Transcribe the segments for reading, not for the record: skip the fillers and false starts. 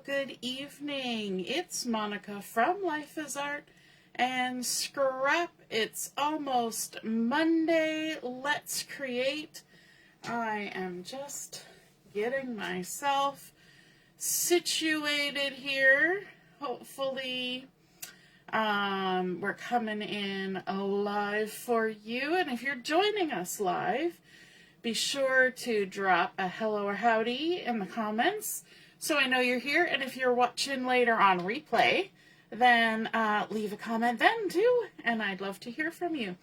good evening. It's Monica from Life is Art and Scrap. It's almost Monday. Let's create. I am just getting myself situated here. Hopefully we're coming in live for you. And if you're joining us live, be sure to drop a hello or howdy in the comments so I know you're here. And if you're watching later on replay, then leave a comment then too, and I'd love to hear from you.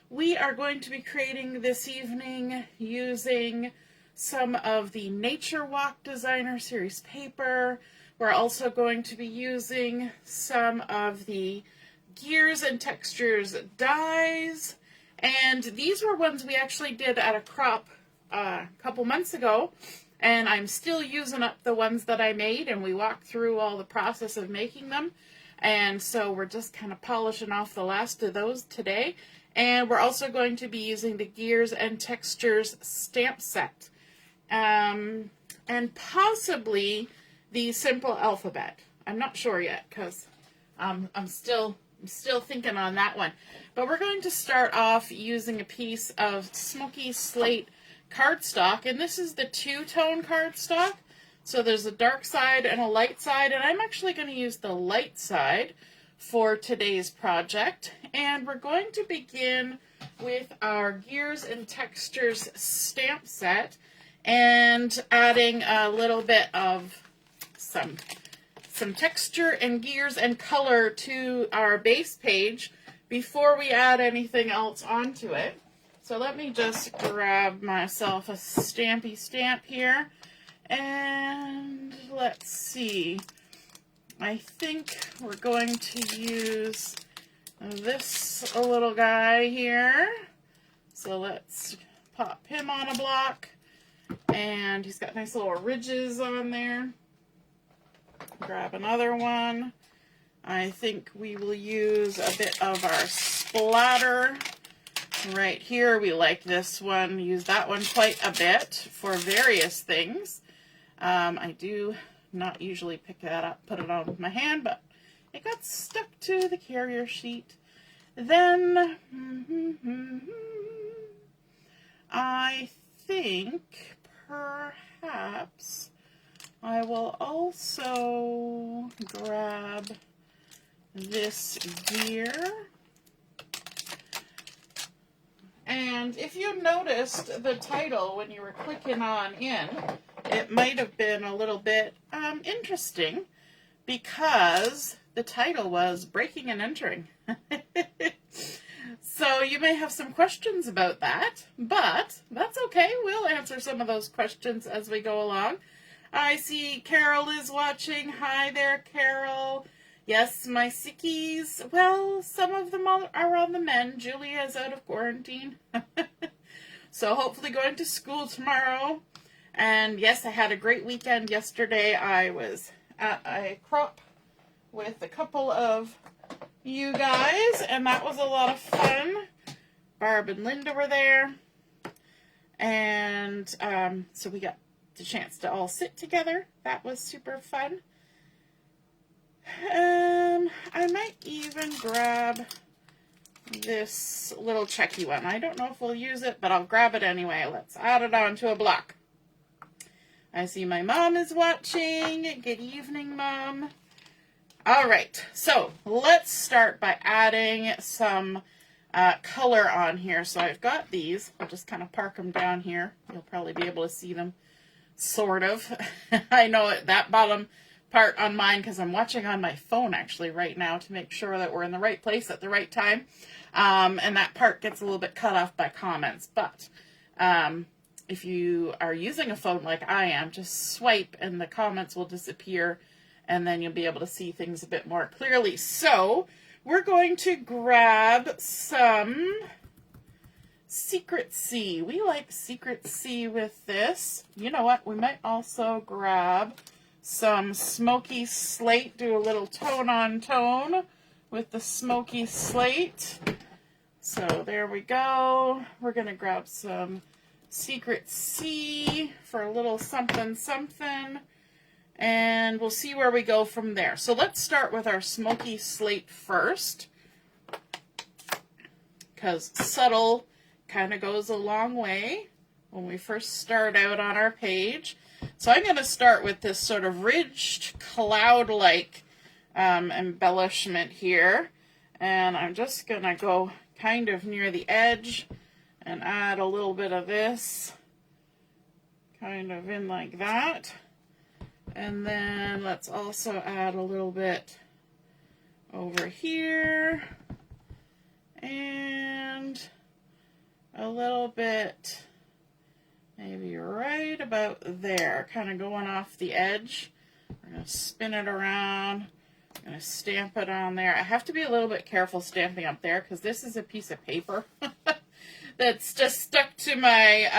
We are going to be creating this evening using some of the Nature Walk Designer Series paper. We're also going to be using some of the Gears and Textures dies. And these were ones we actually did at a crop a couple months ago, and I'm still using up the ones that I made, and we walked through all the process of making them, and so we're just kind of polishing off the last of those today. And we're also going to be using the Gears and Textures stamp set, and possibly the Simple Alphabet. I'm not sure yet because I'm still thinking on that one. But we're going to start off using a piece of Smoky Slate cardstock, and this is the two-tone cardstock. So there's a dark side and a light side, and I'm actually going to use the light side for today's project. And we're going to begin with our Gears and Textures stamp set and adding a little bit of some texture and gears and color to our base page before we add anything else onto it. So let me just grab myself a stampy stamp here, and let's see. I think we're going to use this little guy here. So let's pop him on a block, and he's got nice little ridges on there. Grab another one. I think we will use a bit of our splatter right here. We like this one. Use that one quite a bit for various things. I do not usually pick that up, put it on with my hand, but it got stuck to the carrier sheet. Then I think perhaps I will also grab this gear. And if you noticed the title when you were clicking on in, it might have been a little bit interesting because the title was Breaking and Entering. So you may have some questions about that, but that's okay. We'll answer some of those questions as we go along. I see Carol is watching. Hi there, Carol. Yes, my sickies. Well, some of them are on the mend. Julia is out of quarantine. So hopefully going to school tomorrow. And yes, I had a great weekend yesterday. I was at a crop with a couple of you guys, and that was a lot of fun. Barb and Linda were there. And so we got the chance to all sit together. That was super fun. I might even grab this little checky one. I don't know if we'll use it, but I'll grab it anyway. Let's add it onto a block. I see my mom is watching. Good evening, Mom. All right, so let's start by adding some color on here. So I've got these. I'll just kind of park them down here. You'll probably be able to see them, sort of. I know that bottom part on mine because I'm watching on my phone actually right now to make sure that we're in the right place at the right time. And that part gets a little bit cut off by comments. But if you are using a phone like I am, just swipe and the comments will disappear, and then you'll be able to see things a bit more clearly. So we're going to grab some Secret C. We like Secret C with this. You know what? We might also grab some Smoky Slate. Do a little tone on tone with the Smoky Slate. So there we go. We're going to grab some Secret C for a little something something. and we'll see where we go from there. So let's start with our Smoky Slate first, because subtle kind of goes a long way when we first start out on our page. So I'm going to start with this sort of ridged cloud-like embellishment here, and I'm just going to go kind of near the edge and add a little bit of this kind of in like that. And then let's also add a little bit over here and a little bit maybe right about there, kind of going off the edge. We're going to spin it around. I'm going to stamp it on there. I have to be a little bit careful stamping up there because this is a piece of paper that's just stuck to my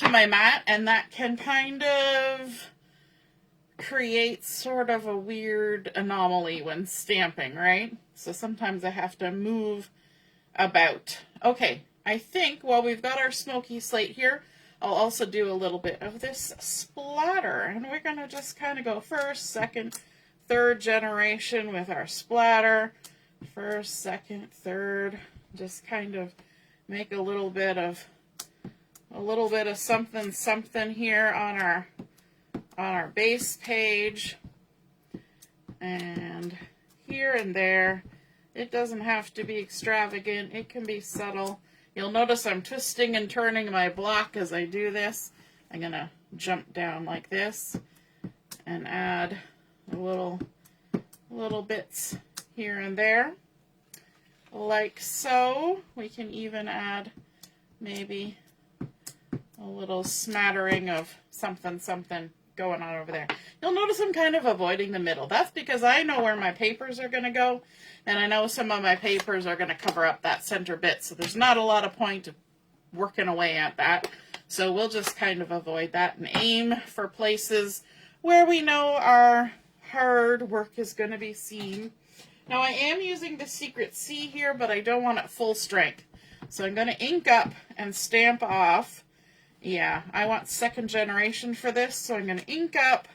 mat, and that can kind of create sort of a weird anomaly when stamping, right? So sometimes I have to move about. Okay, I think while we've got our Smoky Slate here, I'll also do a little bit of this splatter, and we're going to just kind of go first, second, third generation with our splatter. First, second, third, just kind of make a little bit of something something here on our base page, and here and there. It doesn't have to be extravagant, it can be subtle. You'll notice I'm twisting and turning my block as I do this. I'm going to jump down like this and add a little bits here and there, like so. We can even add maybe a little smattering of something going on over there. You'll notice I'm kind of avoiding the middle. That's because I know where my papers are going to go, and I know some of my papers are going to cover up that center bit, so there's not a lot of point of working away at that. So we'll just kind of avoid that and aim for places where we know our hard work is going to be seen. Now I am using the Secret C here, but I don't want it full strength. So I'm going to ink up and stamp off. Yeah, I want second generation for this, so I'm going to ink up,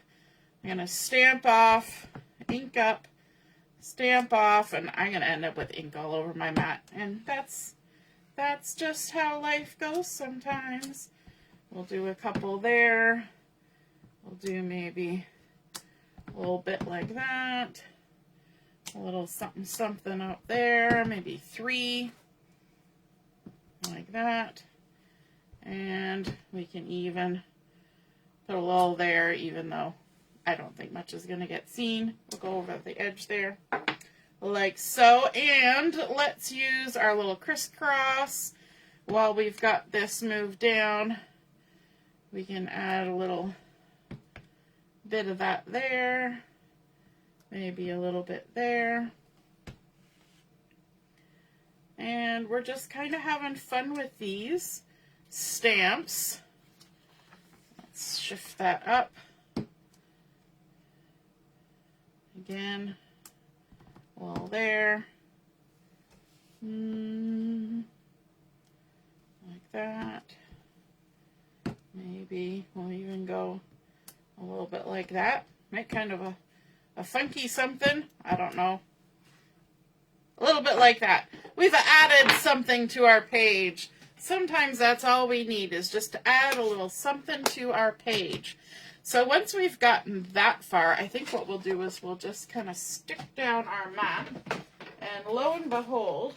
I'm going to stamp off, ink up, stamp off, and I'm going to end up with ink all over my mat. And that's just how life goes sometimes. We'll do a couple there. We'll do maybe a little bit like that. A little something something up there, maybe 3, like that. And we can even put a little there, even though I don't think much is going to get seen. We'll go over the edge there, like so. And let's use our little crisscross. While we've got this moved down, we can add a little bit of that there, maybe a little bit there. And we're just kind of having fun with these stamps. Let's shift that up. Again, well there. Like that. Maybe we'll even go a little bit like that. Make kind of a funky something. I don't know. A little bit like that. We've added something to our page. Sometimes that's all we need, is just to add a little something to our page. So once we've gotten that far, I think what we'll do is we'll just kind of stick down our mat, and lo and behold,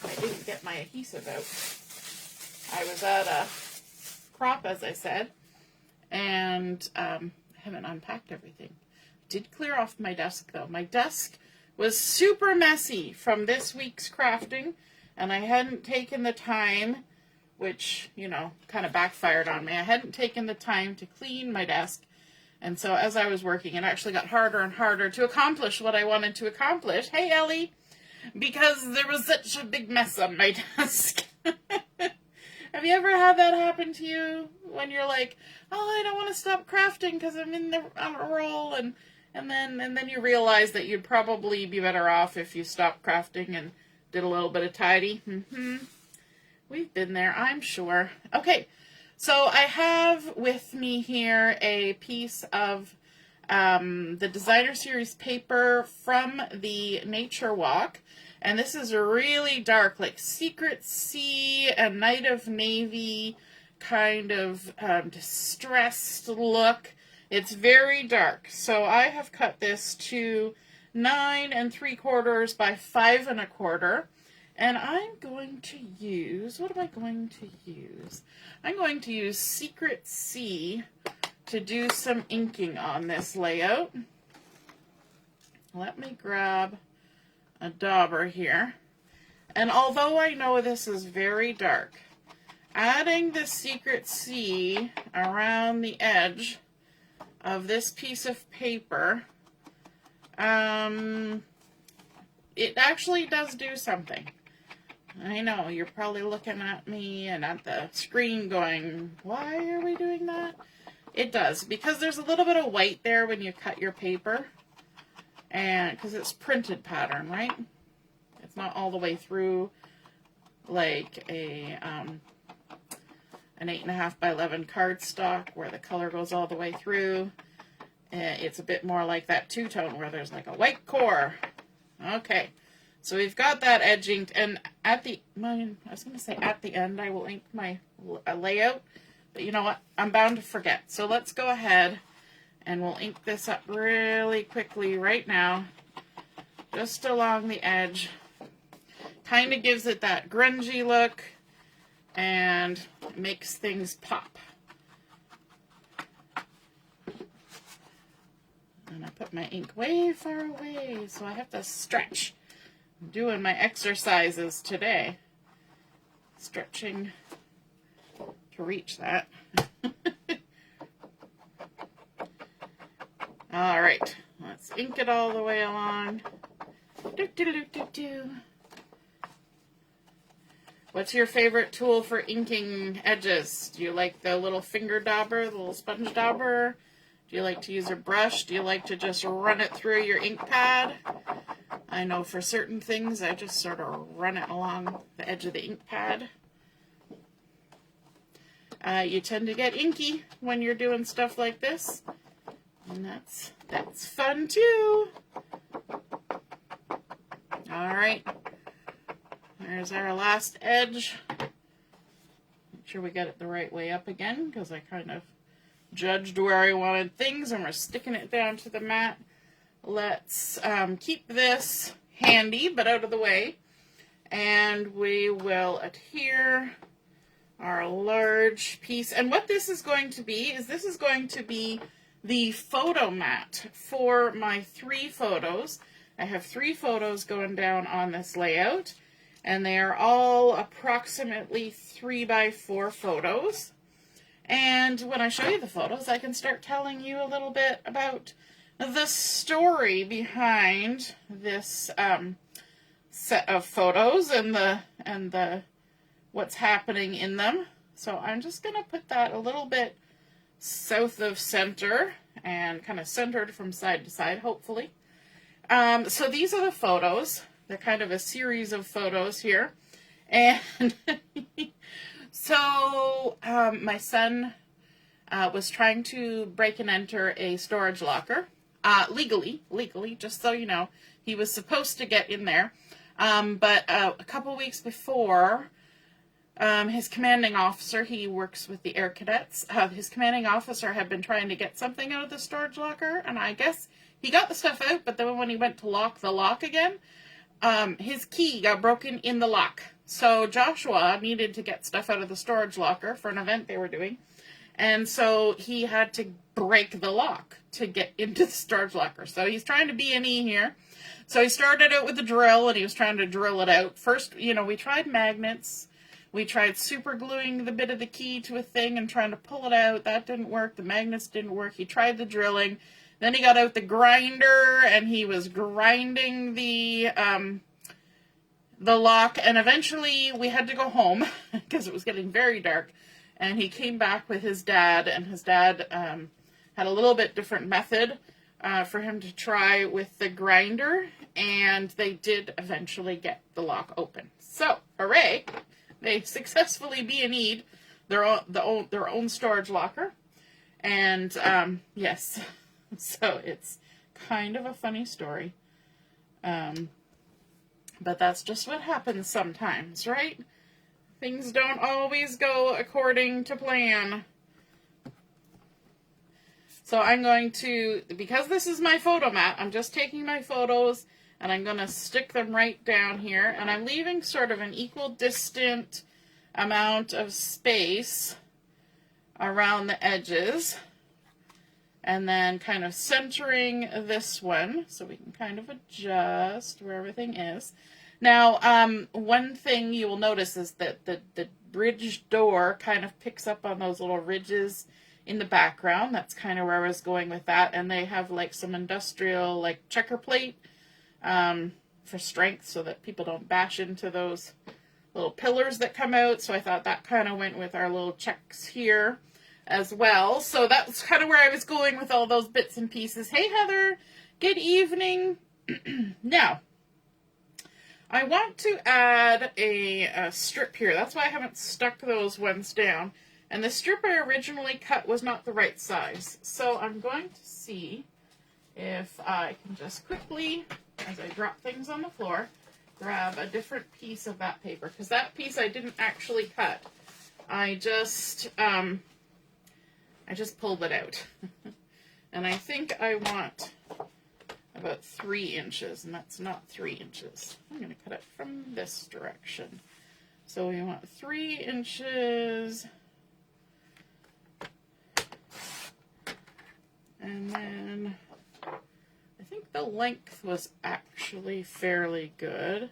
I didn't get my adhesive out. I was at a crop, as I said, and haven't unpacked everything. Did clear off my desk, though. My desk was super messy from this week's crafting, and I hadn't taken the time, which, you know, kind of backfired on me. I hadn't taken the time to clean my desk, and so as I was working, it actually got harder and harder to accomplish what I wanted to accomplish. Hey, Ellie! Because there was such a big mess on my desk. Have you ever had that happen to you when you're like, oh, I don't want to stop crafting because I'm on a roll, and then you realize that you'd probably be better off if you stopped crafting and did a little bit of tidy. We've been there, I'm sure. Okay, so I have with me here a piece of the Designer Series paper from the Nature Walk. And this is a really dark, like Secret Sea and Night of Navy kind of distressed look. It's very dark. So I have cut this to 9 3/4 by 5 1/4. And I'm going to use, what am I going to use? I'm going to use Secret Sea to do some inking on this layout. Let me grab a dauber here. And although I know this is very dark, adding the Secret Sea around the edge of this piece of paper, it actually does do something. I know, you're probably looking at me and at the screen going, why are we doing that? It does, because there's a little bit of white there when you cut your paper, and because it's printed pattern, right? It's not all the way through like an 8.5 by 11 cardstock where the color goes all the way through. It's a bit more like that two-tone where there's like a white core. Okay. So we've got that edge inked, and at the end I will ink my layout, but you know what? I'm bound to forget. So let's go ahead and we'll ink this up really quickly right now, just along the edge. Kind of gives it that grungy look and makes things pop. And I put my ink way far away, so I have to stretch. I'm doing my exercises today. Stretching to reach that. All right, let's ink it all the way along. What's your favorite tool for inking edges? Do you like the little finger dauber, the little sponge dauber? Do you like to use a brush? Do you like to just run it through your ink pad? I know for certain things I just sort of run it along the edge of the ink pad. You tend to get inky when you're doing stuff like this, and that's fun too. All right, there's our last edge. Make sure we get it the right way up again, because I kind of judged where I wanted things, and we're sticking it down to the mat. Let's keep this handy but out of the way, and we will adhere our large piece. And what this is going to be is this is going to be the photo mat for my 3 photos. I have 3 photos going down on this layout, and they are all approximately 3 by 4 photos. And when I show you the photos, I can start telling you a little bit about the story behind this set of photos and the what's happening in them. So I'm just going to put that a little bit south of center and kind of centered from side to side, hopefully. So these are the photos. They're kind of a series of photos here. And so my son was trying to break and enter a storage locker. Legally, just so you know. He was supposed to get in there. But a couple weeks before, his commanding officer, he works with the Air Cadets, his commanding officer had been trying to get something out of the storage locker, and I guess he got the stuff out, but then when he went to lock the lock again, his key got broken in the lock. So Joshua needed to get stuff out of the storage locker for an event they were doing, and so he had to break the lock to get into the storage locker. So he's trying to B&E here. So he started out with a drill, and he was trying to drill it out. First, we tried magnets. We tried super gluing the bit of the key to a thing and trying to pull it out. That didn't work. The magnets didn't work. He tried the drilling. Then he got out the grinder, and he was grinding the lock. And eventually we had to go home because it was getting very dark. And he came back with his dad, and his dad had a little bit different method for him to try with the grinder, and they did eventually get the lock open. So, hooray! They successfully B&E'd their own storage locker, and yes, So it's kind of a funny story. But that's just what happens sometimes, right? Things don't always go according to plan. So I'm going to, because this is my photo mat, I'm just taking my photos and I'm going to stick them right down here. And I'm leaving sort of an equal distant amount of space around the edges. And then kind of centering this one so we can kind of adjust where everything is. Now, one thing you will notice is that the bridge door kind of picks up on those little ridges in the background. That's kind of where I was going with that. And they have like some industrial like checker plate for strength so that people don't bash into those little pillars that come out. So I thought that kind of went with our little checks here as well. So that's kind of where I was going with all those bits and pieces. Hey, Heather, good evening. Now, I want to add a strip here. That's why I haven't stuck those ones down. And the strip I originally cut was not the right size. So I'm going to see if I can just quickly, as I drop things on the floor, grab a different piece of that paper. Because that piece I didn't actually cut. I just pulled it out. And I think I want about 3 inches, and that's not 3 inches. I'm going to cut it from this direction. So we want 3 inches. And then I think the length was actually fairly good.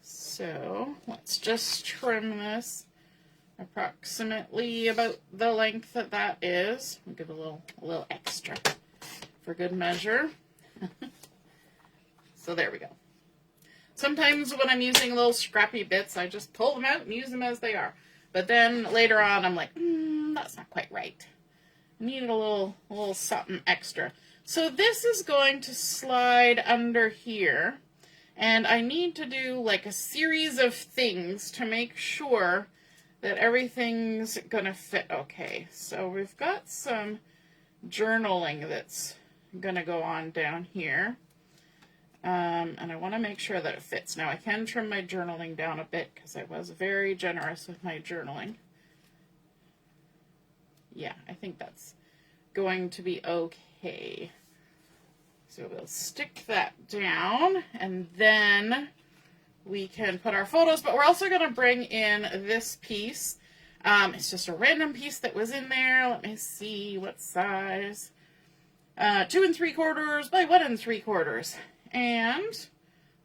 So let's just trim this approximately about the length that is. We'll give a little extra for good measure. So there we go. Sometimes when I'm using little scrappy bits, I just pull them out and use them as they are. But then later on, I'm like, that's not quite right. I needed a little something extra. So this is going to slide under here. And I need to do like a series of things to make sure that everything's going to fit okay. So we've got some journaling that's going to go on down here. And I want to make sure that it fits. Now I can trim my journaling down a bit because I was very generous with my journaling. Yeah, I think that's going to be okay. So we'll stick that down and then we can put our photos, but we're also going to bring in this piece. It's just a random piece that was in there. Let me see what size. 2 3/4 by 1 3/4. And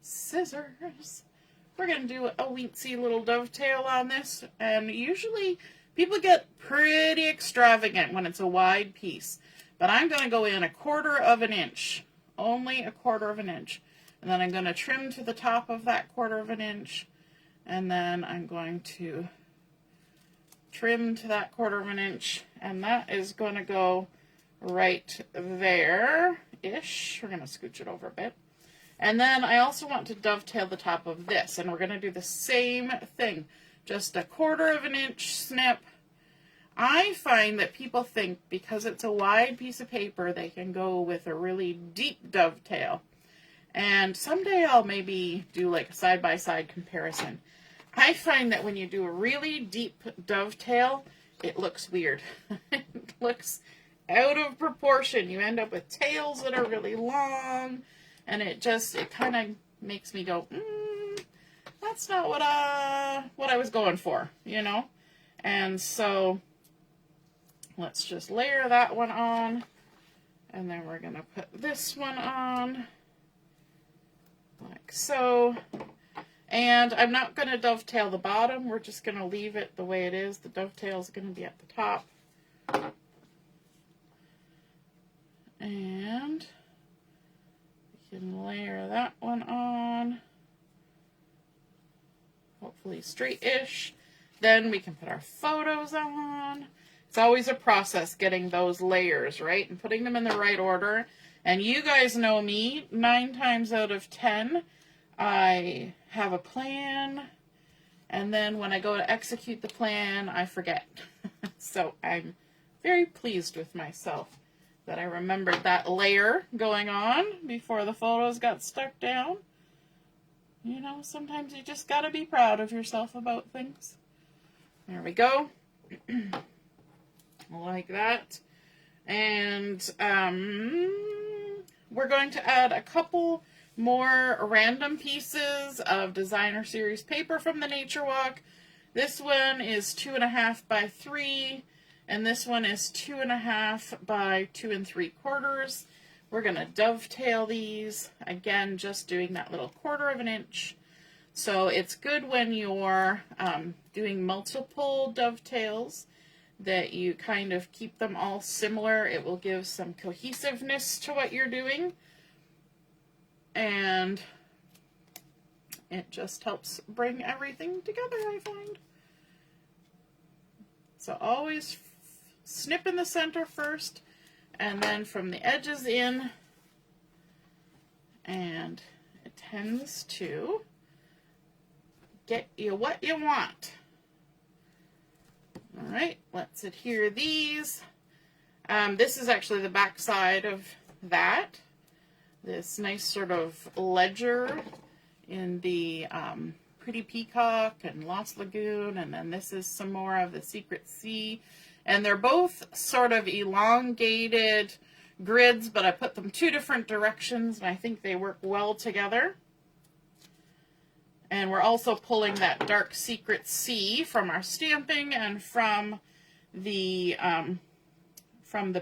scissors. We're going to do a weensy little dovetail on this. And usually people get pretty extravagant when it's a wide piece. But I'm going to go in 1/4 inch. Only 1/4 inch. And then I'm going to trim to the top of that 1/4 inch. And then I'm going to trim to that 1/4 inch. And that is going to go right there-ish. We're going to scooch it over a bit. And then I also want to dovetail the top of this. And we're going to do the same thing. Just 1/4 inch snip. I find that people think because it's a wide piece of paper, they can go with a really deep dovetail. And someday I'll maybe do like a side-by-side comparison. I find that when you do a really deep dovetail, it looks weird. It looks out of proportion. You end up with tails that are really long, and it kind of makes me go, that's not what I was going for, you know? And so let's just layer that one on, and then we're going to put this one on, like so. And I'm not going to dovetail the bottom. We're just going to leave it the way it is. The dovetail is going to be at the top. And we can layer that one on. Hopefully straight-ish. Then we can put our photos on. It's always a process getting those layers, right? And putting them in the right order. And you guys know me, 9 times out of 10, I have a plan, and then when I go to execute the plan, I forget. So I'm very pleased with myself that I remembered that layer going on before the photos got stuck down. You know, sometimes you just gotta be proud of yourself about things. There we go. Like that. And we're going to add a couple more random pieces of designer series paper from the Nature Walk. This one is 2.5 by 3, and this one is 2.5 by 2 3/4. We're going to dovetail these, again, just doing that little 1/4 inch. So it's good when you're doing multiple dovetails that you kind of keep them all similar. It will give some cohesiveness to what you're doing. And it just helps bring everything together, I find. So always snip in the center first, and then from the edges in, and it tends to get you what you want. All right, let's adhere these. This is actually the back side of that. This nice sort of ledger in the Pretty Peacock and Lost Lagoon, and then this is some more of the Secret Sea. And they're both sort of elongated grids, but I put them 2 different directions, and I think they work well together. And we're also pulling that dark Secret Sea from our stamping and from the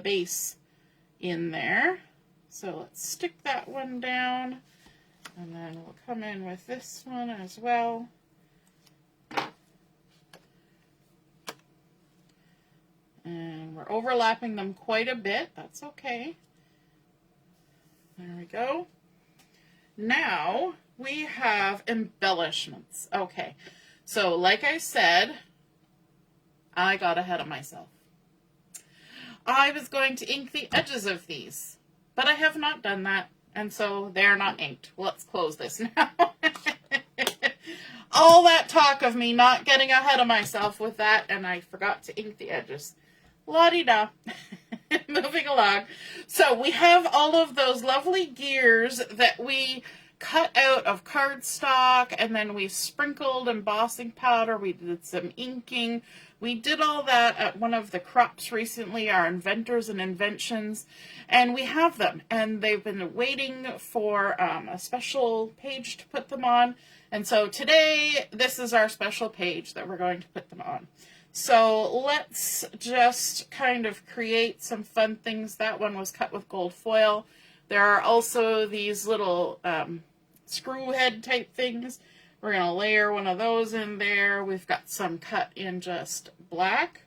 base in there. So let's stick that one down, and then we'll come in with this one as well. And we're overlapping them quite a bit. That's okay. There we go. Now we have embellishments. Okay, so like I said, I got ahead of myself. I was going to ink the edges of these, but I have not done that, and so they're not inked. Let's close this now. All that talk of me not getting ahead of myself with that, and I forgot to ink the edges. La-di-da. Moving along. So we have all of those lovely gears that we cut out of cardstock, and then we sprinkled embossing powder. We did some inking. We did all that at one of the crops recently, our Inventors and Inventions, and we have them. And they've been waiting for a special page to put them on. And so today, this is our special page that we're going to put them on. So let's just kind of create some fun things. That one was cut with gold foil. There are also these little screw head type things. We're going to layer one of those in there. We've got some cut in just black.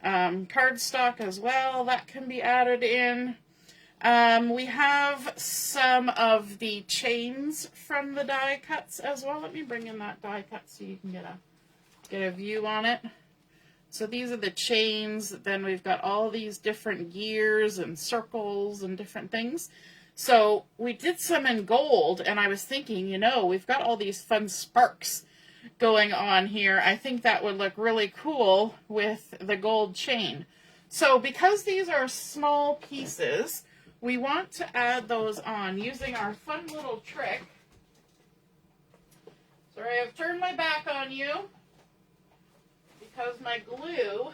Cardstock as well, that can be added in. We have some of the chains from the die cuts as well. Let me bring in that die cut so you can get a view on it. So these are the chains. Then we've got all these different gears and circles and different things. So we did some in gold, and I was thinking, you know, we've got all these fun sparks going on here. I think that would look really cool with the gold chain. So because these are small pieces, we want to add those on using our fun little trick. Sorry, I've turned my back on you because my glue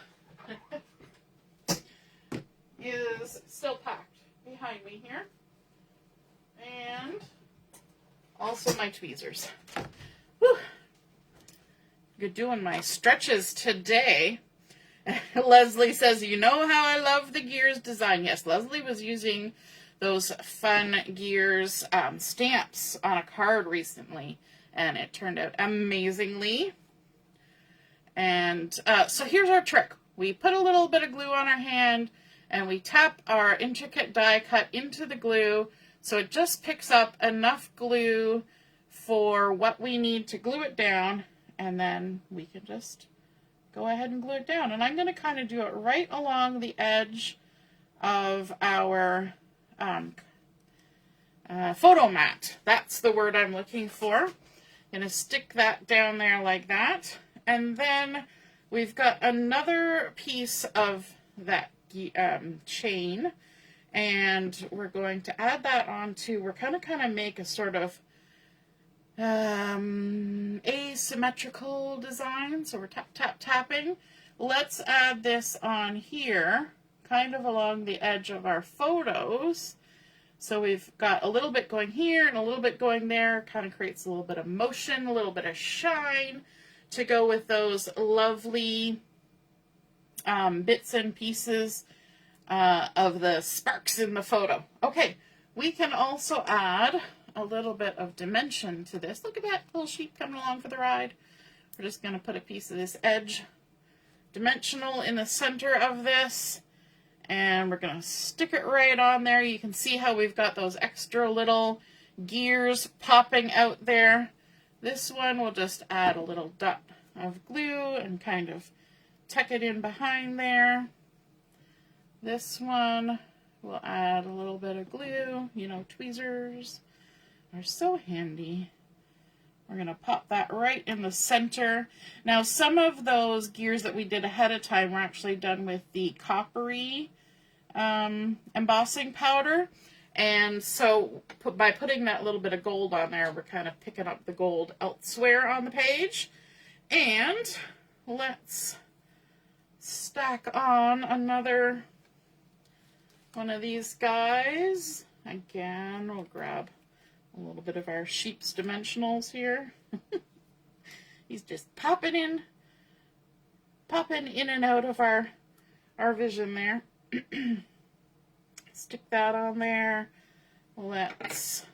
is still packed behind me here. And also my tweezers. Whew. Good doing my stretches today. Leslie says, you know how I love the gears design. Yes, Leslie was using those fun gears stamps on a card recently, and it turned out amazingly. And so here's our trick. We put a little bit of glue on our hand, and we tap our intricate die cut into the glue, so it just picks up enough glue for what we need to glue it down, and then we can just go ahead and glue it down. And I'm going to kind of do it right along the edge of our photo mat. That's the word I'm looking for. I'm going to stick that down there like that. And then we've got another piece of that chain, And we're going to add that onto, we're going to kind of make a sort of asymmetrical design. So we're tapping. Let's add this on here, kind of along the edge of our photos. So we've got a little bit going here and a little bit going there. Kind of creates a little bit of motion, a little bit of shine to go with those lovely bits and pieces of the sparks in the photo. Okay, we can also add a little bit of dimension to this. Look at that little sheep coming along for the ride. We're just going to put a piece of this edge dimensional in the center of this, and we're going to stick it right on there. You can see how we've got those extra little gears popping out there. This one we'll just add a little dot of glue and kind of tuck it in behind there. This one we'll add a little bit of glue. You know, tweezers are so handy. We're going to pop that right in the center. Now, some of those gears that we did ahead of time were actually done with the coppery embossing powder. And so by putting that little bit of gold on there, we're kind of picking up the gold elsewhere on the page. And let's stack on another one of these guys. Again, we'll grab a little bit of our sheep's dimensionals here. He's just popping in and out of our vision there. Stick that on there. Let's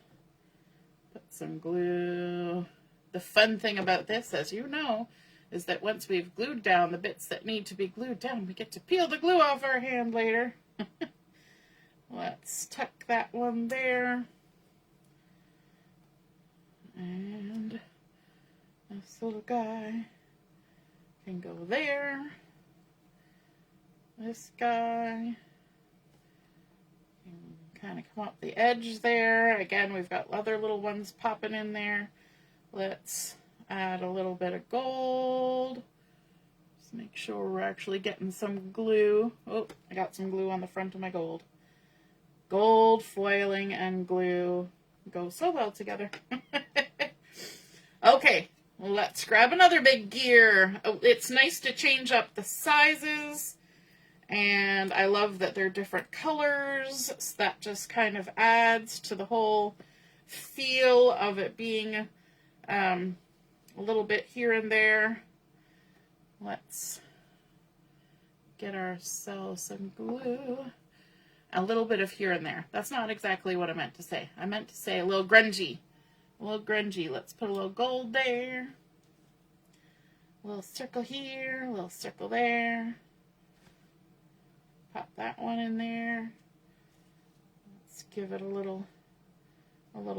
put some glue. The fun thing about this, as you know, is that once we've glued down the bits that need to be glued down, we get to peel the glue off our hand later. Let's tuck that one there. And this little guy can go there. This guy can kind of come up the edge there. Again, we've got other little ones popping in there. Let's add a little bit of gold. Just make sure we're actually getting some glue. Oh, I got some glue on the front of my gold. Gold, foiling, and glue go so well together. Okay, let's grab another big gear. Oh, it's nice to change up the sizes, and I love that they're different colors. So that just kind of adds to the whole feel of it being a little bit here and there. Let's get ourselves some glue. A little bit of here and there. That's not exactly what I meant to say. I meant to say a little grungy. A little grungy. Let's put a little gold there. A little circle here. A little circle there. Pop that one in there. Let's give it a little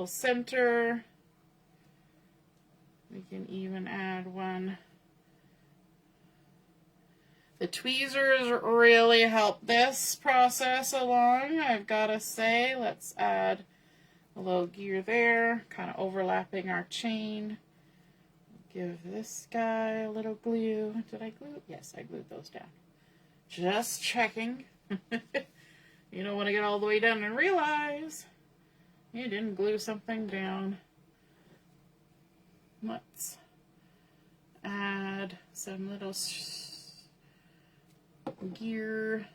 center. We can even add one. The tweezers really help this process along, I've got to say. Let's add a little gear there, kind of overlapping our chain. Give this guy a little glue. Did I glue? Yes, I glued those down. Just checking. You don't want to get all the way down and realize you didn't glue something down. Let's add some little gear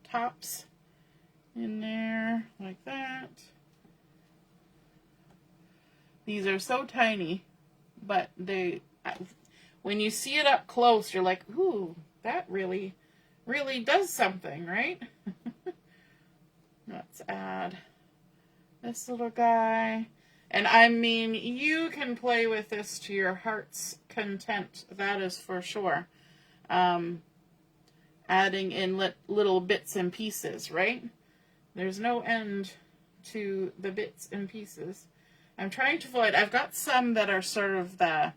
tops in there like that. These are so tiny, but when you see it up close, you're like, ooh, that really does something, right? Let's add this little guy. And I mean, you can play with this to your heart's content, that is for sure. Adding in little bits and pieces, right? There's no end to the bits and pieces. I'm trying to avoid, I've got some that are sort of the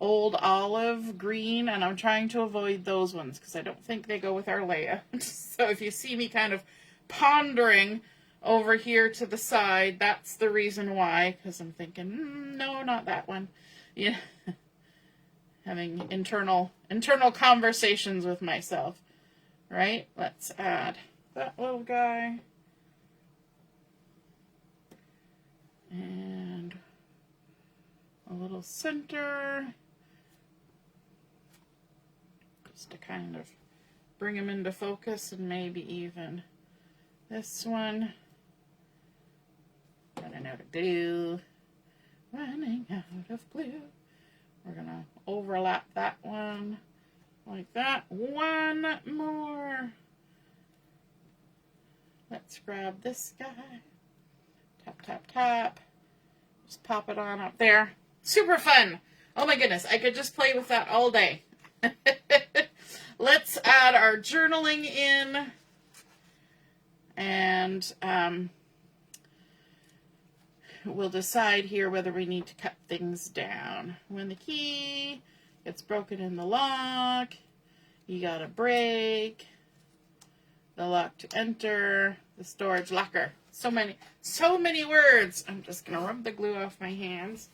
old olive green, and I'm trying to avoid those ones because I don't think they go with our Leia. So if you see me kind of pondering over here to the side, that's the reason why, because I'm thinking, no, not that one. Yeah. Having internal conversations with myself. Right? Let's add that little guy And a little center, just to kind of bring them into focus, and maybe even this one. Running out of glue. Running out of glue. We're going to overlap that one like that. One more. Let's grab this guy. Tap, tap, tap. Just pop it on up there. Super fun. Oh my goodness, I could just play with that all day. Let's add our journaling in. And we'll decide here whether we need to cut things down. When the key gets broken in the lock, you gotta break the lock to enter the storage locker. So many words. I'm just gonna rub the glue off my hands.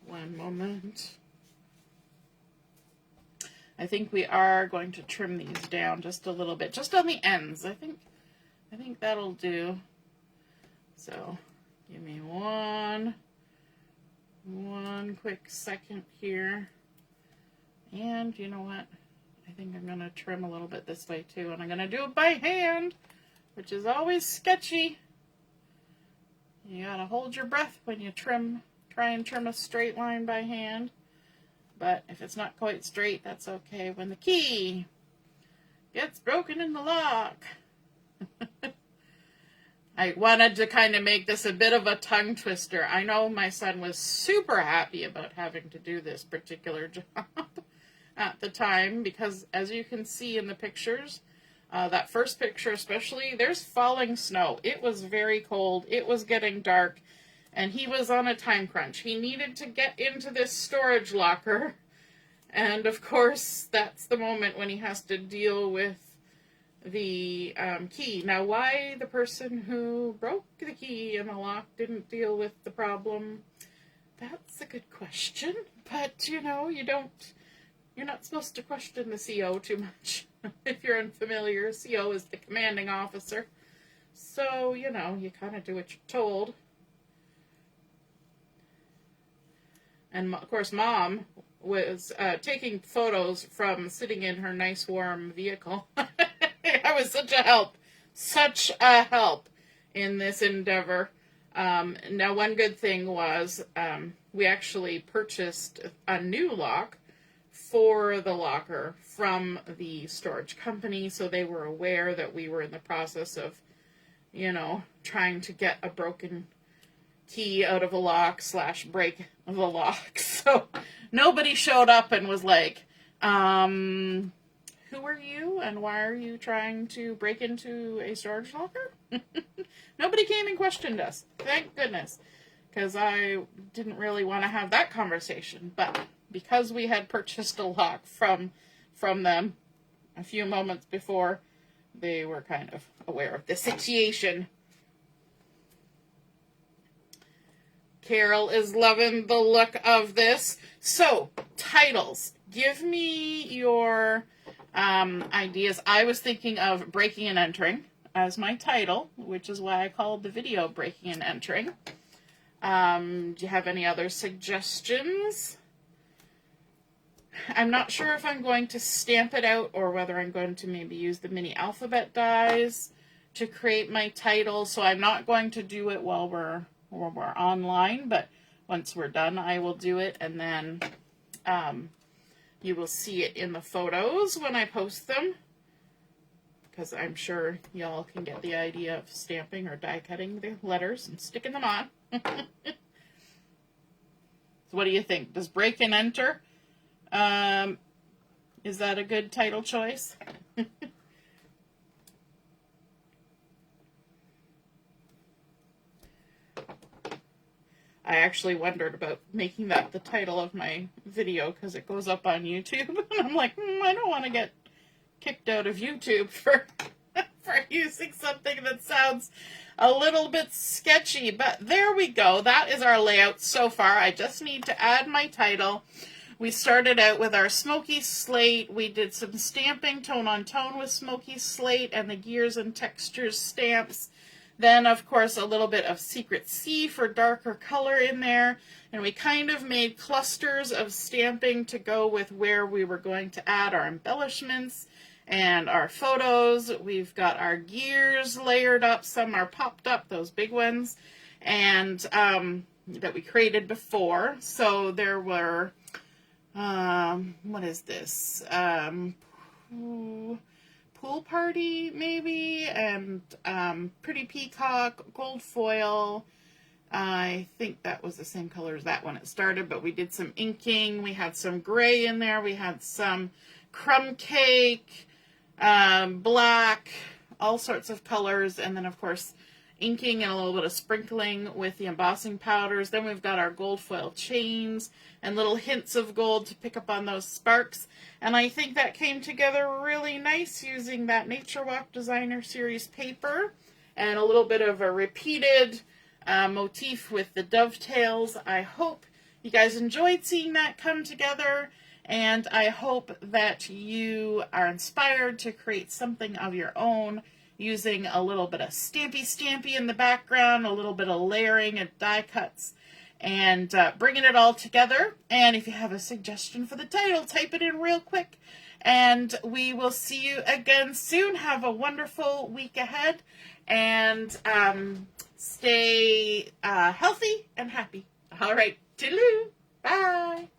One moment. I think we are going to trim these down just a little bit, just on the ends. I think that'll do. So give me one quick second here. And you know what? I think I'm going to trim a little bit this way too. And I'm going to do it by hand, which is always sketchy. You got to hold your breath when you trim. Try and trim a straight line by hand. But if it's not quite straight, that's okay. When the key gets broken in the lock. I wanted to kind of make this a bit of a tongue twister. I know my son was super happy about having to do this particular job at the time, because as you can see in the pictures, that first picture especially, there's falling snow. It was very cold. It was getting dark. And he was on a time crunch. He needed to get into this storage locker. And of course, that's the moment when he has to deal with the key. Now, why the person who broke the key in the lock didn't deal with the problem, that's a good question. But, you know, you're not supposed to question the CO too much. If you're unfamiliar, CO is the commanding officer. So, you know, you kind of do what you're told. And, of course, Mom was taking photos from sitting in her nice, warm vehicle. I was such a help in this endeavor. Now, one good thing was we actually purchased a new lock for the locker from the storage company, so they were aware that we were in the process of, you know, trying to get a broken key out of a lock / break the lock. So nobody showed up and was like, who are you and why are you trying to break into a storage locker? Nobody came and questioned us. Thank goodness. Because I didn't really want to have that conversation. But because we had purchased a lock from them a few moments before, they were kind of aware of the situation. Carol is loving the look of this. So, titles. Give me your ideas. I was thinking of breaking and entering as my title, which is why I called the video Breaking and Entering. Do you have any other suggestions? I'm not sure if I'm going to stamp it out or whether I'm going to maybe use the mini alphabet dies to create my title. So I'm not going to do it while we're online, but once we're done, I will do it, and then you will see it in the photos when I post them, because I'm sure y'all can get the idea of stamping or die cutting the letters and sticking them on. So what do you think? Does break and enter? Is that a good title choice? I actually wondered about making that the title of my video because it goes up on YouTube. And I'm like, I don't want to get kicked out of YouTube for using something that sounds a little bit sketchy. But there we go. That is our layout so far. I just need to add my title, We started out with our Smoky Slate. We did some stamping tone on tone with Smoky Slate and the Gears and Textures stamps. Then, of course, a little bit of Secret Sea for darker color in there. And we kind of made clusters of stamping to go with where we were going to add our embellishments and our photos. We've got our gears layered up. Some are popped up, those big ones, and that we created before. So there were, what is this? Pool Party, maybe, and Pretty Peacock, Gold Foil. I think that was the same color as that when it started, but we did some inking. We had some gray in there. We had some crumb cake, black, all sorts of colors, and then, of course, inking and a little bit of sprinkling with the embossing powders. Then we've got our gold foil chains and little hints of gold to pick up on those sparks. And I think that came together really nice using that Nature Walk Designer Series paper and a little bit of a repeated motif with the dovetails. I hope you guys enjoyed seeing that come together, and I hope that you are inspired to create something of your own using a little bit of stampy in the background, a little bit of layering and die cuts, and bringing it all together. And if you have a suggestion for the title, type it in real quick, and we will see you again soon. Have a wonderful week ahead, and stay healthy and happy. All right, toodaloo, bye.